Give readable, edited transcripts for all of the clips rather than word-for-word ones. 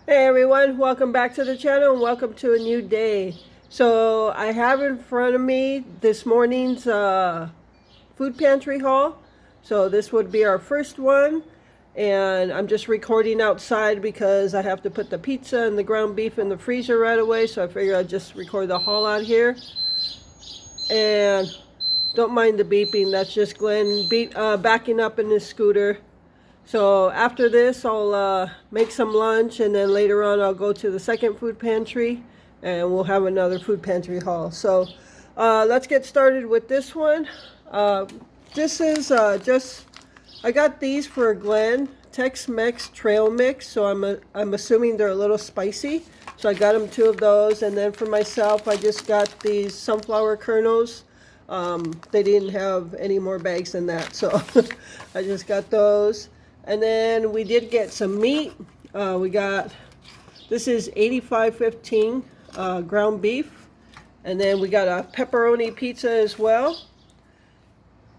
Hey everyone, welcome back to the channel and welcome to a new day. So I have in front of me this morning's food pantry haul. So this would be our first one, and I'm just recording outside because I have to put the pizza and the ground beef in the freezer right away, so I figured I'd just record the haul out here. And don't mind the beeping, that's just Glenn backing up in his scooter. So after this, I'll make some lunch, and then later on I'll go to the second food pantry and we'll have another food pantry haul. So let's get started with this one. This is I got these for Glenn, Tex-Mex trail mix, so I'm assuming they're a little spicy. So I got him 2 of those, and then for myself I just got these sunflower kernels. They didn't have any more bags than that, so I just got those. And then we did get some meat. This is 85.15 ground beef. And then we got a pepperoni pizza as well.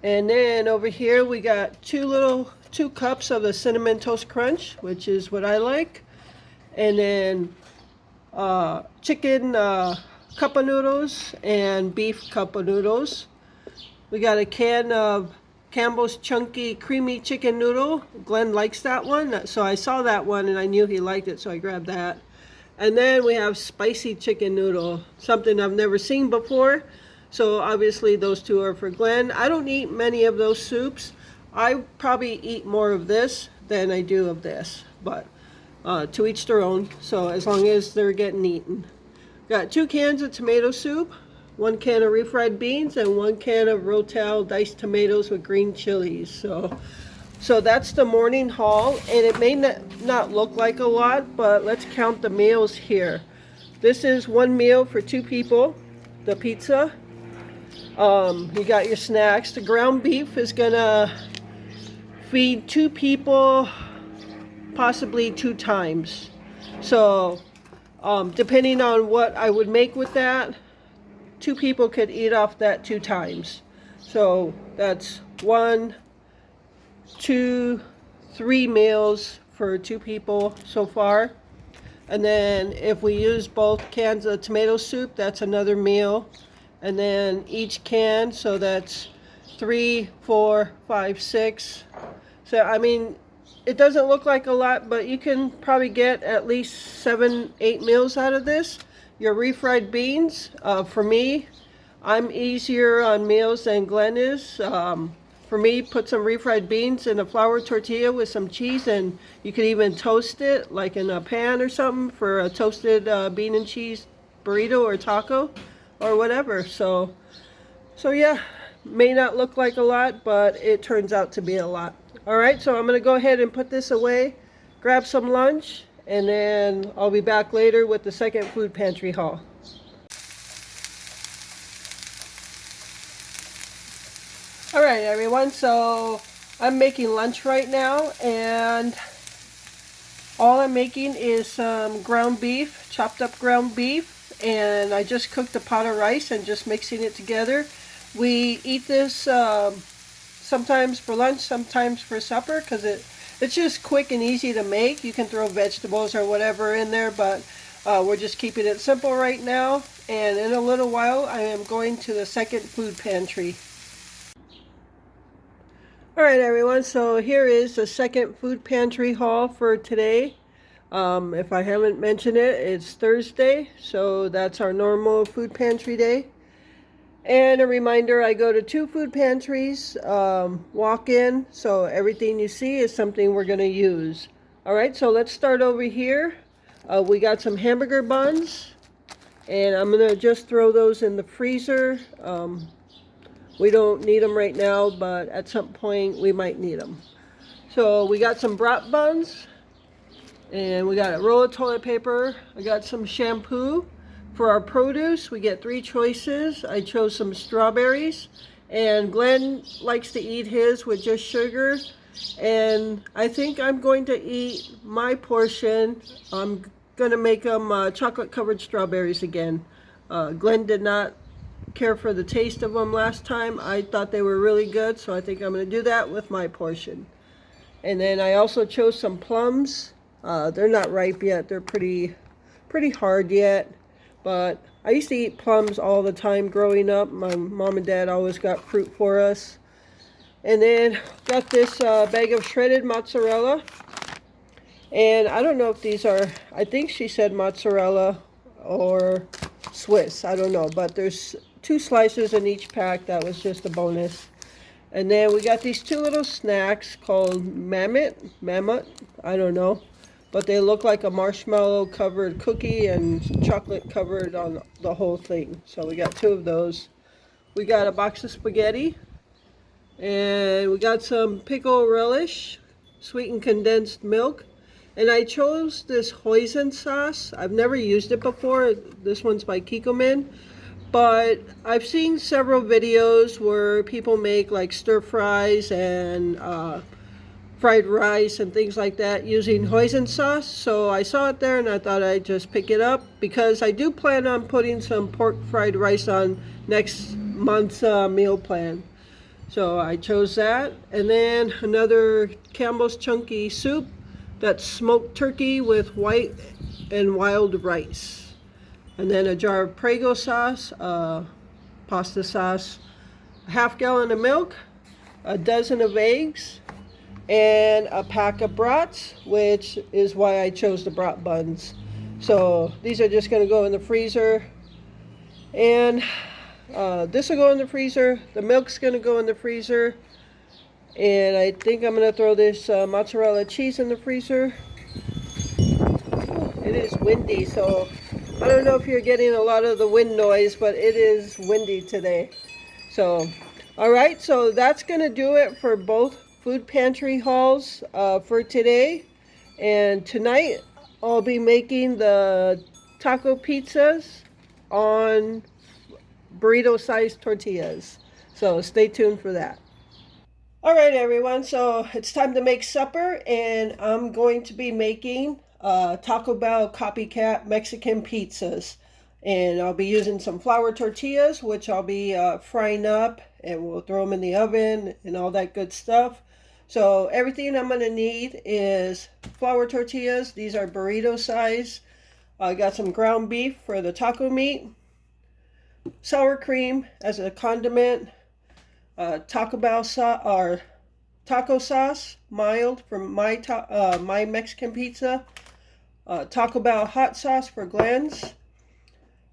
And then over here we got 2 cups of the Cinnamon Toast Crunch, which is what I like. And then chicken cup of noodles and beef cup of noodles. We got a can of Campbell's Chunky Creamy Chicken Noodle. Glenn likes that one, so I saw that one and I knew he liked it, so I grabbed that. And then we have Spicy Chicken Noodle, something I've never seen before. So obviously those 2 are for Glenn. I don't eat many of those soups. I probably eat more of this than I do of this, but to each their own. So as long as they're getting eaten. Got 2 cans of tomato soup, 1 can of refried beans, and 1 can of Rotel diced tomatoes with green chilies. So that's the morning haul, and it may not look like a lot, but let's count the meals here. This is 1 meal for 2 people, the pizza. You got your snacks. The ground beef is gonna feed 2 people, possibly 2 times. So depending on what I would make with that, 2 people could eat off that 2 times. So that's 1, 2, 3 meals for 2 people so far. And then if we use both cans of tomato soup, that's another meal. And then each can, so that's 3, 4, 5, 6. So I mean, it doesn't look like a lot, but you can probably get at least 7, 8 meals out of this. Your refried beans, for me, I'm easier on meals than Glenn is. For me, put some refried beans in a flour tortilla with some cheese, and you could even toast it like in a pan or something for a toasted bean and cheese burrito or taco or whatever. So yeah, may not look like a lot, but it turns out to be a lot. All right, so I'm gonna go ahead and put this away, grab some lunch, and then I'll be back later with the second food pantry haul. All right, everyone, so I'm making lunch right now, and all I'm making is some ground beef, chopped up ground beef, and I just cooked a pot of rice and just mixing it together. We eat this sometimes for lunch, sometimes for supper, because it's just quick and easy to make. You can throw vegetables or whatever in there, but we're just keeping it simple right now. And in a little while, I am going to the second food pantry. Alright everyone, so here is the second food pantry haul for today. If I haven't mentioned it, it's Thursday, so that's our normal food pantry day. And a reminder, I go to 2 food pantries, walk in, so everything you see is something we're going to use. Alright, so let's start over here. We got some hamburger buns, and I'm going to just throw those in the freezer. We don't need them right now, but at some point we might need them. So we got some brat buns, and we got a roll of toilet paper. I got some shampoo. For our produce, we get 3 choices. I chose some strawberries, and Glenn likes to eat his with just sugar. And I think I'm going to eat my portion. I'm going to make them chocolate covered strawberries again. Glenn did not care for the taste of them last time. I thought they were really good, so I think I'm going to do that with my portion. And then I also chose some plums They're not ripe yet. They're pretty hard yet. But I used to eat plums all the time growing up. My mom and dad always got fruit for us. And then got this bag of shredded mozzarella. And I don't know if these are, I think she said mozzarella or Swiss. I don't know. But there's 2 slices in each pack. That was just a bonus. And then we got these 2 little snacks called Mammoth, I don't know. But they look like a marshmallow covered cookie and chocolate covered on the whole thing. So we got 2 of those. We got a box of spaghetti. And we got some pickle relish, sweetened condensed milk. And I chose this hoisin sauce. I've never used it before. This one's by Kikkoman. But I've seen several videos where people make like stir fries and fried rice and things like that using hoisin sauce. So I saw it there and I thought I'd just pick it up because I do plan on putting some pork fried rice on next month's meal plan. So I chose that. And then another Campbell's Chunky Soup. That's smoked turkey with white and wild rice. And then a jar of Prego sauce, pasta sauce, a half gallon of milk, a dozen of eggs, and a pack of brats, which is why I chose the brat buns. So these are just going to go in the freezer. And this will go in the freezer. The milk's going to go in the freezer. And I think I'm going to throw this mozzarella cheese in the freezer. It is windy, so I don't know if you're getting a lot of the wind noise, but it is windy today. So, alright, so that's going to do it for both food pantry hauls for today. And tonight I'll be making the taco pizzas on burrito-sized tortillas. So stay tuned for that. Alright everyone, so it's time to make supper, and I'm going to be making Taco Bell Copycat Mexican pizzas. And I'll be using some flour tortillas, which I'll be frying up, and we'll throw them in the oven and all that good stuff. So everything I'm going to need is flour tortillas. These are burrito size. I got some ground beef for the taco meat, sour cream as a condiment, Taco Bell sauce or taco sauce, mild for my Mexican pizza, Taco Bell hot sauce for Glenn's,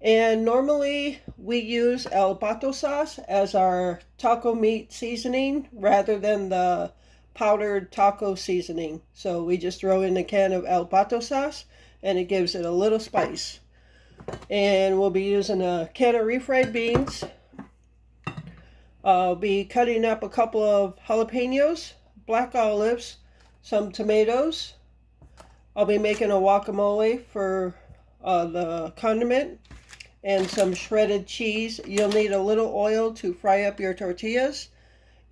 and normally we use El Pato sauce as our taco meat seasoning rather than the powdered taco seasoning. So we just throw in a can of El Pato sauce and it gives it a little spice. And we'll be using a can of refried beans. I'll be cutting up a couple of jalapenos, black olives, some tomatoes. I'll be making a guacamole for the condiment, and some shredded cheese. You'll need a little oil to fry up your tortillas,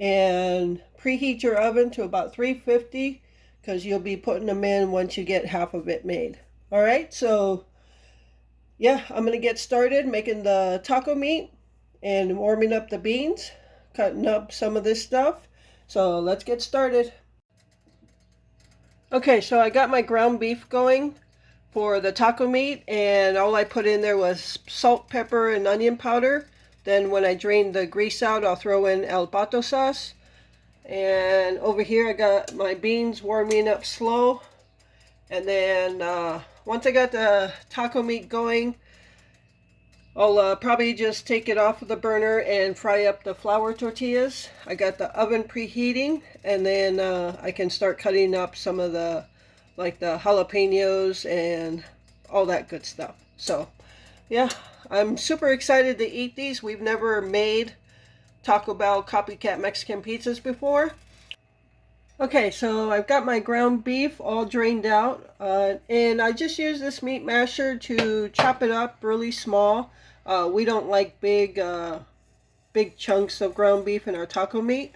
and preheat your oven to about 350 because you'll be putting them in once you get half of it made. All right, so yeah, I'm going to get started making the taco meat and warming up the beans, cutting up some of this stuff. So let's get started. Okay, so I got my ground beef going for the taco meat, and all I put in there was salt, pepper, and onion powder. Then when I drain the grease out, I'll throw in El Pato sauce. And over here I got my beans warming up slow. And then once I got the taco meat going, I'll probably just take it off of the burner and fry up the flour tortillas. I got the oven preheating, and then I can start cutting up some of the, like the jalapenos and all that good stuff. So yeah, I'm super excited to eat these. We've never made Taco Bell Copycat Mexican pizzas before. Okay, so I've got my ground beef all drained out, and I just use this meat masher to chop it up really small. We don't like big chunks of ground beef in our taco meat.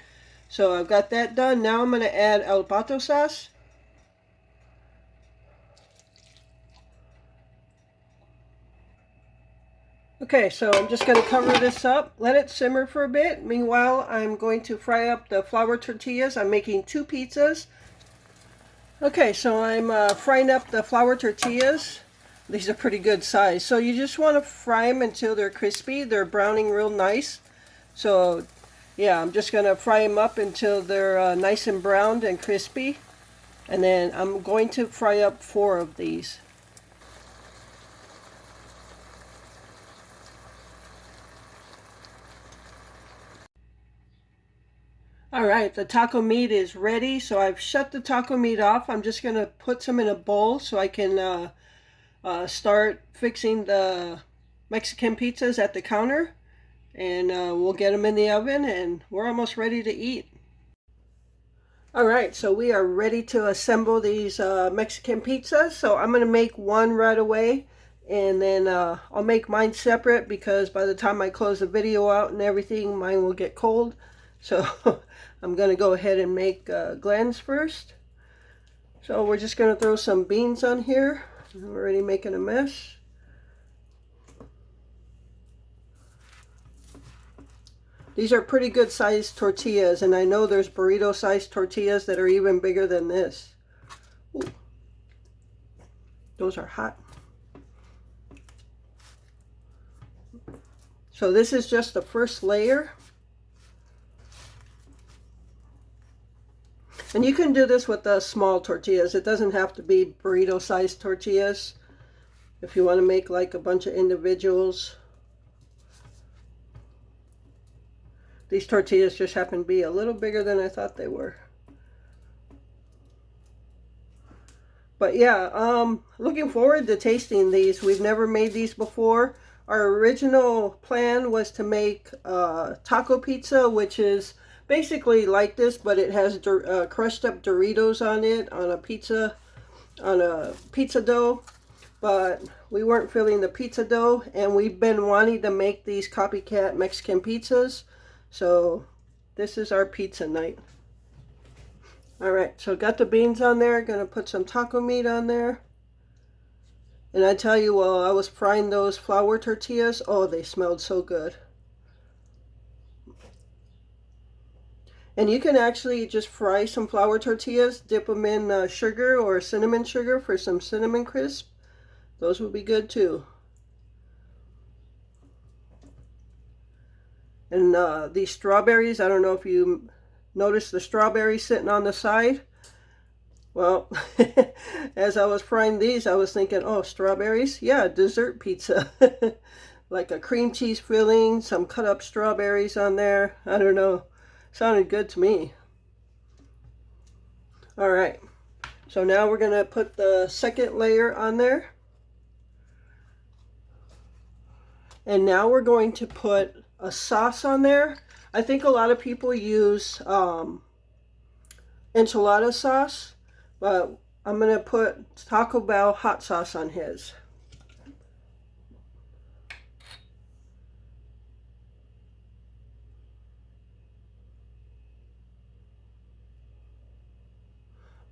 So I've got that done. Now I'm going to add El Pato sauce. Okay, so I'm just going to cover this up, let it simmer for a bit. Meanwhile, I'm going to fry up the flour tortillas. I'm making 2 pizzas. Okay, so I'm frying up the flour tortillas. These are pretty good size. So you just want to fry them until they're crispy. They're browning real nice. So yeah, I'm just going to fry them up until they're nice and browned and crispy. And then I'm going to fry up 4 of these. All right, the taco meat is ready. So I've shut the taco meat off. I'm just going to put some in a bowl so I can start fixing the Mexican pizzas at the counter. And we'll get them in the oven and we're almost ready to eat. All right, so we are ready to assemble these Mexican pizzas. So I'm going to make one right away, and then I'll make mine separate because by the time I close the video out and everything, mine will get cold. So I'm going to go ahead and make Glenn's first. So we're just going to throw some beans on here. I'm already making a mess. These are pretty good sized tortillas, and I know there's burrito sized tortillas that are even bigger than this. Ooh. Those are hot. So this is just the first layer. And you can do this with the small tortillas. It doesn't have to be burrito sized tortillas. If you want to make like a bunch of individuals. These tortillas just happen to be a little bigger than I thought they were. But yeah, looking forward to tasting these. We've never made these before. Our original plan was to make taco pizza, which is basically like this, but it has crushed up Doritos on it on a pizza dough. But we weren't filling the pizza dough, and we've been wanting to make these Copycat Mexican pizzas. So this is our pizza night. All right, so got the beans on there. Gonna put some taco meat on there. And I tell you, while I was frying those flour tortillas, oh, they smelled so good. And you can actually just fry some flour tortillas, dip them in sugar or cinnamon sugar for some cinnamon crisp. Those would be good too. And these strawberries, I don't know if you noticed the strawberries sitting on the side. Well, as I was frying these, I was thinking, oh, strawberries? Yeah, dessert pizza. Like a cream cheese filling, some cut up strawberries on there. I don't know. Sounded good to me. All right. So now we're going to put the second layer on there. And now we're going to put a sauce on there. I think a lot of people use enchilada sauce, but I'm going to put Taco Bell hot sauce on his.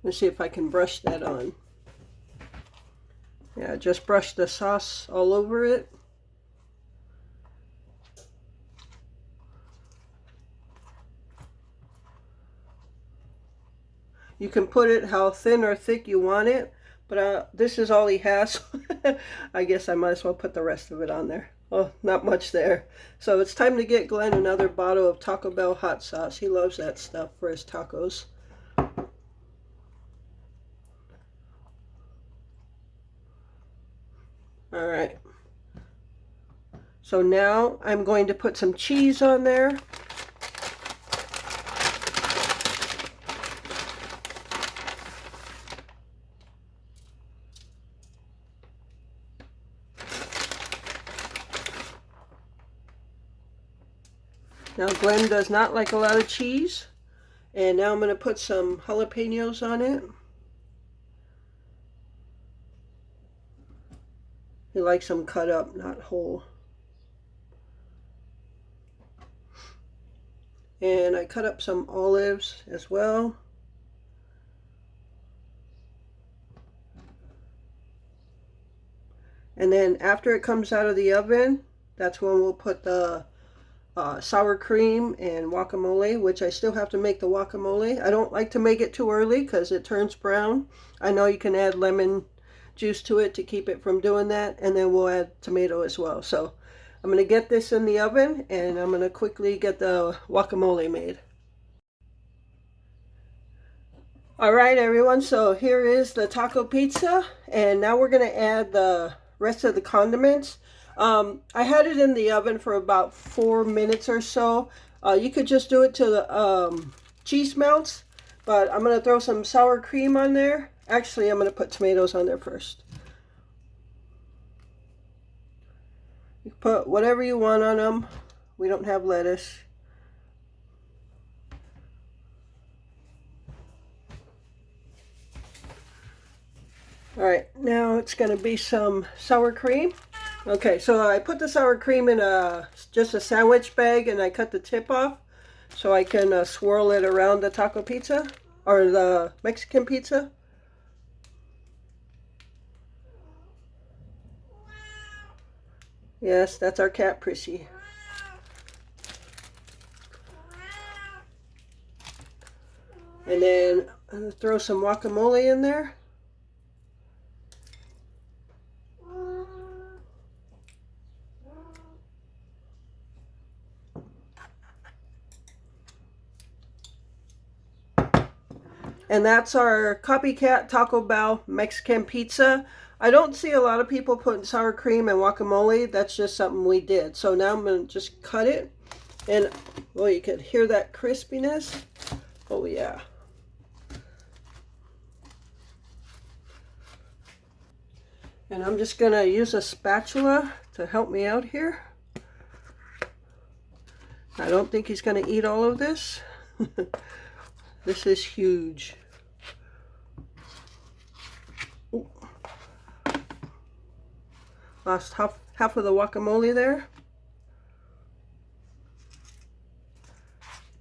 Let's see if I can brush that on. Yeah, just brush the sauce all over it. You can put it how thin or thick you want it, but this is all he has. I guess I might as well put the rest of it on there. Oh, not much there. So it's time to get Glenn another bottle of Taco Bell hot sauce. He loves that stuff for his tacos. All right. So now I'm going to put some cheese on there. Now Glenn does not like a lot of cheese. And now I'm going to put some jalapenos on it. He likes them cut up, not whole. And I cut up some olives as well. And then after it comes out of the oven, that's when we'll put the sour cream and guacamole, which I still have to make the guacamole. I don't like to make it too early because it turns brown. I know you can add lemon juice to it to keep it from doing that, and then we'll add tomato as well. So I'm going to get this in the oven, and I'm going to quickly get the guacamole made. All right, everyone, so here is the taco pizza, and now we're going to add the rest of the condiments. I had it in the oven for about 4 minutes or so. You could just do it till the cheese melts, but I'm going to throw some sour cream on there. Actually, I'm going to put tomatoes on there first. You can put whatever you want on them. We don't have lettuce. All right, now it's going to be some sour cream. Okay, so I put the sour cream in just a sandwich bag, and I cut the tip off so I can swirl it around the taco pizza or the Mexican pizza. Yes, that's our cat, Prissy. And then I'm going to throw some guacamole in there. And that's our Copycat Taco Bell Mexican pizza. I don't see a lot of people putting sour cream and guacamole. That's just something we did. So now I'm going to just cut it. And, well, you could hear that crispiness. Oh, yeah. And I'm just going to use a spatula to help me out here. I don't think he's going to eat all of this. This is huge. Ooh. Lost half of the guacamole there.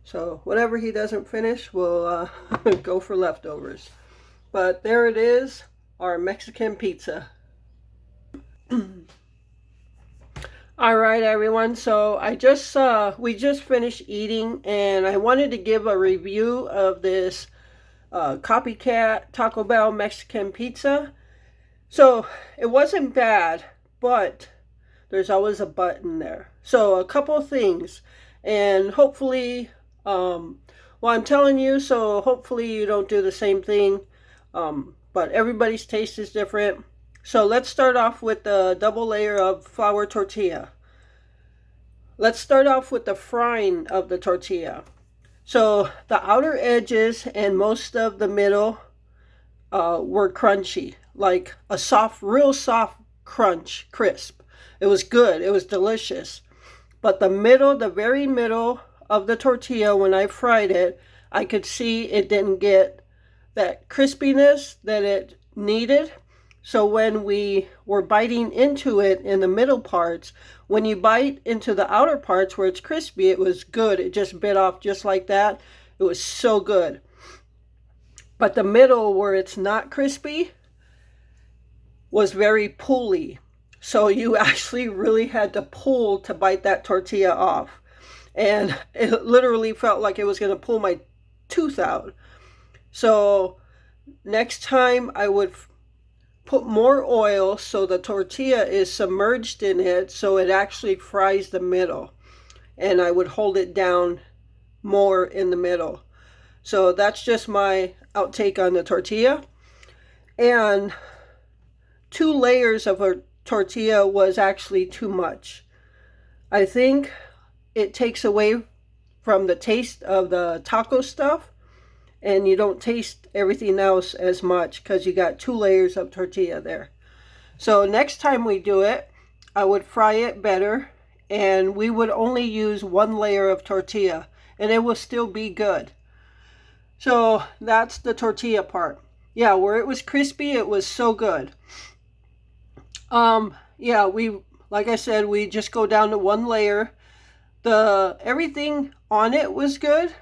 So whatever he doesn't finish, we'll go for leftovers. But there it is, our Mexican pizza. All right, everyone. So we just finished eating, and I wanted to give a review of this Copycat Taco Bell Mexican pizza. So it wasn't bad, but there's always a but in there. So a couple of things, and hopefully, well, I'm telling you, so hopefully you don't do the same thing. But everybody's taste is different. So let's start off with the double layer of flour tortilla. Let's start off with the frying of the tortilla. So the outer edges and most of the middle were crunchy, like a soft, real soft crunch, crisp. It was good. It was delicious. But the middle, the very middle of the tortilla, when I fried it, I could see it didn't get that crispiness that it needed. So when we were biting into it in the middle parts, when you bite into the outer parts where it's crispy, it was good. It just bit off just like that. It was so good. But the middle where it's not crispy was very pulley. So you actually really had to pull to bite that tortilla off. And it literally felt like it was going to pull my tooth out. So next time I would put more oil so the tortilla is submerged in it so it actually fries the middle. And I would hold it down more in the middle. So that's just my outtake on the tortilla. And 2 layers of a tortilla was actually too much. I think it takes away from the taste of the taco stuff, and you don't taste everything else as much because you got 2 layers of tortilla there. So next time we do it, I would fry it better, and we would only use 1 layer of tortilla, and it will still be good. So that's the tortilla part. Yeah, where it was crispy, it was so good. Yeah, like I said, we just go down to 1 layer. Everything on it was good,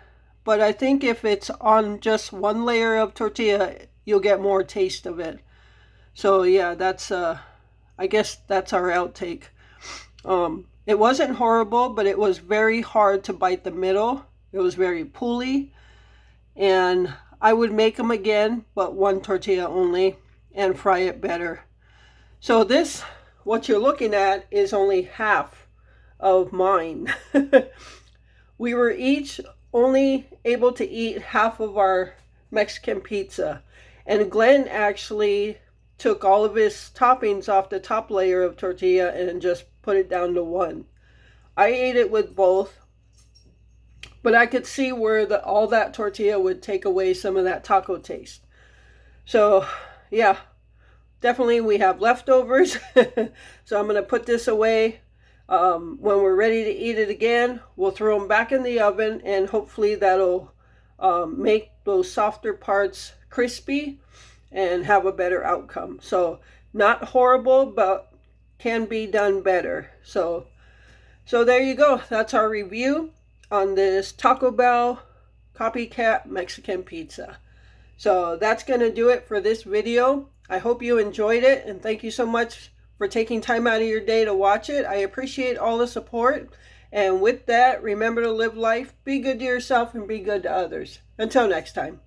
but I think if it's on just 1 layer of tortilla, you'll get more taste of it. So yeah, that's I guess that's our outtake. It wasn't horrible, but it was very hard to bite the middle. It was very pooly, and I would make them again, but one tortilla only, and fry it better. So this, what you're looking at, is only half of mine. We were each only able to eat half of our Mexican pizza. And Glenn actually took all of his toppings off the top layer of tortilla and just put it down to one. I ate it with both, but I could see where all that tortilla would take away some of that taco taste. So, yeah, definitely we have leftovers. So I'm going to put this away. When we're ready to eat it again, we'll throw them back in the oven, and hopefully that'll make those softer parts crispy and have a better outcome. So not horrible, but can be done better. So there you go. That's our review on this Taco Bell Copycat Mexican pizza. So that's going to do it for this video. I hope you enjoyed it, and thank you so much for taking time out of your day to watch it. I appreciate all the support. And with that, remember to live life, be good to yourself, and be good to others. Until next time.